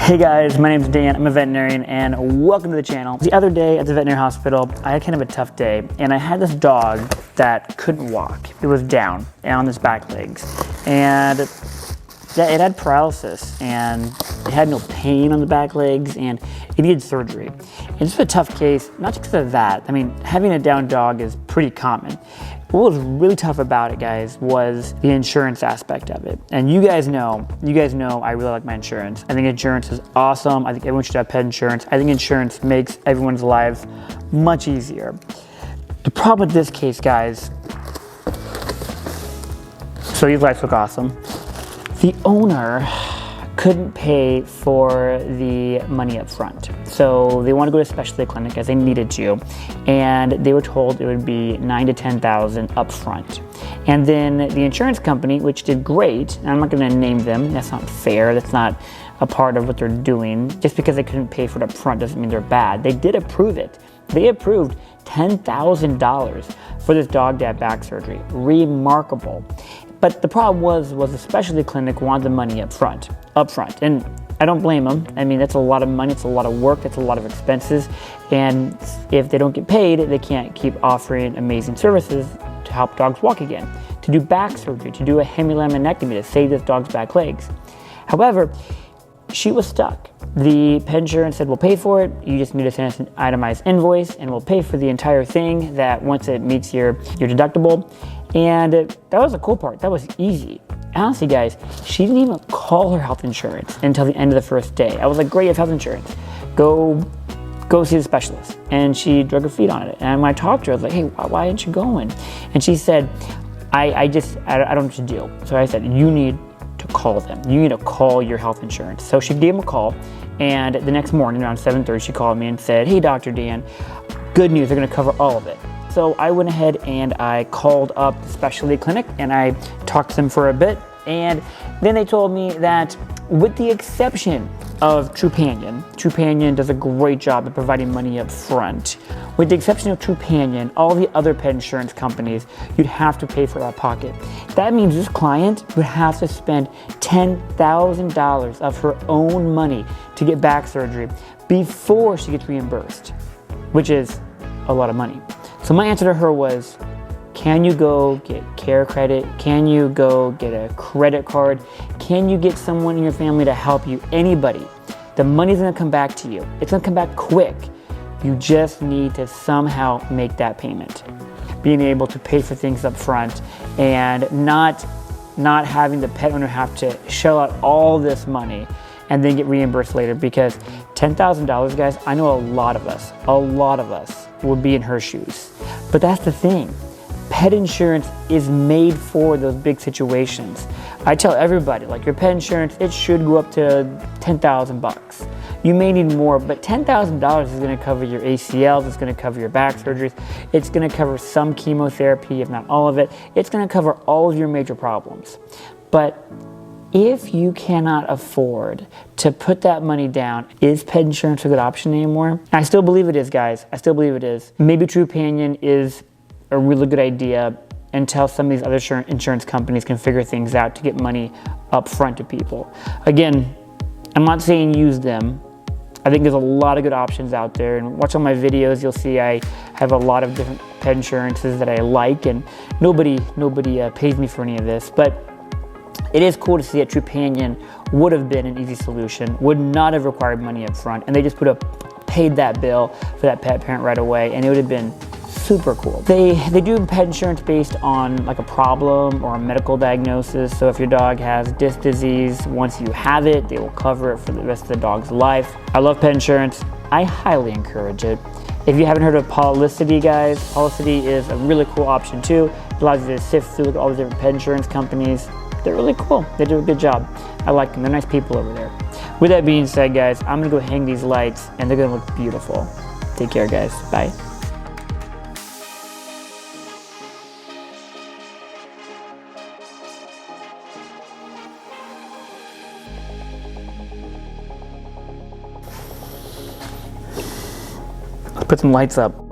Hey guys, my name's Dan, I'm a veterinarian, and welcome to the channel. The other day at the veterinary hospital, I had kind of a tough day, and I had this dog that couldn't walk. It was down on its back legs, and it had paralysis, and it had no pain on the back legs, and it needed surgery. And it's a tough case, not just because of that. I mean, having a down dog is pretty common. What was really tough about it, guys, was the insurance aspect of it. And you guys know I really like my insurance. I think insurance is awesome. I think everyone should have pet insurance. I think insurance makes everyone's lives much easier. The problem with this case, guys, so these lights look awesome. The owner couldn't pay for the money up front. So they want to go to a specialty clinic as they needed to, and they were told it would be $9,000 to $10,000 up front. And then the insurance company, which did great, and I'm not going to name them, that's not fair, that's not a part of what they're doing. Just because they couldn't pay for it up front doesn't mean they're bad. They did approve it. They approved $10,000 for this dog to have back surgery. Remarkable. But the problem was the specialty clinic wanted the money up front. And I don't blame them. I mean, that's a lot of money, it's a lot of work, it's a lot of expenses. And if they don't get paid, they can't keep offering amazing services to help dogs walk again, to do back surgery, to do a hemilaminectomy to save this dog's back legs. However, she was stuck. The pet insurance said, we'll pay for it. You just need to send us an itemized invoice and we'll pay for the entire thing that once it meets your deductible. And that was the cool part. That was easy. Honestly, guys, she didn't even call her health insurance until the end of the first day. I was like, great, you have health insurance. Go see the specialist. And she drug her feet on it. And when I talked to her, I was like, hey, why aren't you going? And she said, I don't know what to do. So I said, you need to call them. You need to call your health insurance. So she gave him a call, and the next morning around 7:30, she called me and said, hey, Dr. Dan, good news, they're gonna cover all of it. So I went ahead and I called up the specialty clinic and I talked to them for a bit, and then they told me that with the exception of Trupanion does a great job of providing money up front. With the exception of Trupanion, all the other pet insurance companies, you'd have to pay for out of pocket. That means this client would have to spend $10,000 of her own money to get back surgery before she gets reimbursed, which is a lot of money. So my answer to her was, can you go get care credit? Can you go get a credit card? Can you get someone in your family to help you? Anybody. The money's gonna come back to you. It's gonna come back quick. You just need to somehow make that payment. Being able to pay for things up front and not having the pet owner have to shell out all this money and then get reimbursed later, because $10,000, guys, I know a lot of us would be in her shoes. But that's the thing. Pet insurance is made for those big situations. I tell everybody, like, your pet insurance, it should go up to $10,000. You may need more, but $10,000 is gonna cover your ACLs, it's gonna cover your back surgeries, it's gonna cover some chemotherapy, if not all of it. It's gonna cover all of your major problems. But if you cannot afford to put that money down, is pet insurance a good option anymore? I still believe it is, guys. I still believe it is. Maybe Trupanion is a really good idea until some of these other insurance companies can figure things out to get money up front to people. Again, I'm not saying use them. I think there's a lot of good options out there, and watch all my videos, you'll see I have a lot of different pet insurances that I like, and nobody pays me for any of this, but it is cool to see that Trupanion would have been an easy solution, would not have required money up front, and they just paid that bill for that pet parent right away, and it would have been super cool. They do pet insurance based on like a problem or a medical diagnosis. So if your dog has disc disease, once you have it, they will cover it for the rest of the dog's life. I love pet insurance. I highly encourage it. If you haven't heard of Policity, guys, Policity is a really cool option too. It allows you to sift through all the different pet insurance companies. They're really cool. They do a good job. I like them. They're nice people over there. With that being said, guys, I'm gonna go hang these lights and they're gonna look beautiful. Take care, guys. Bye. Let's put some lights up.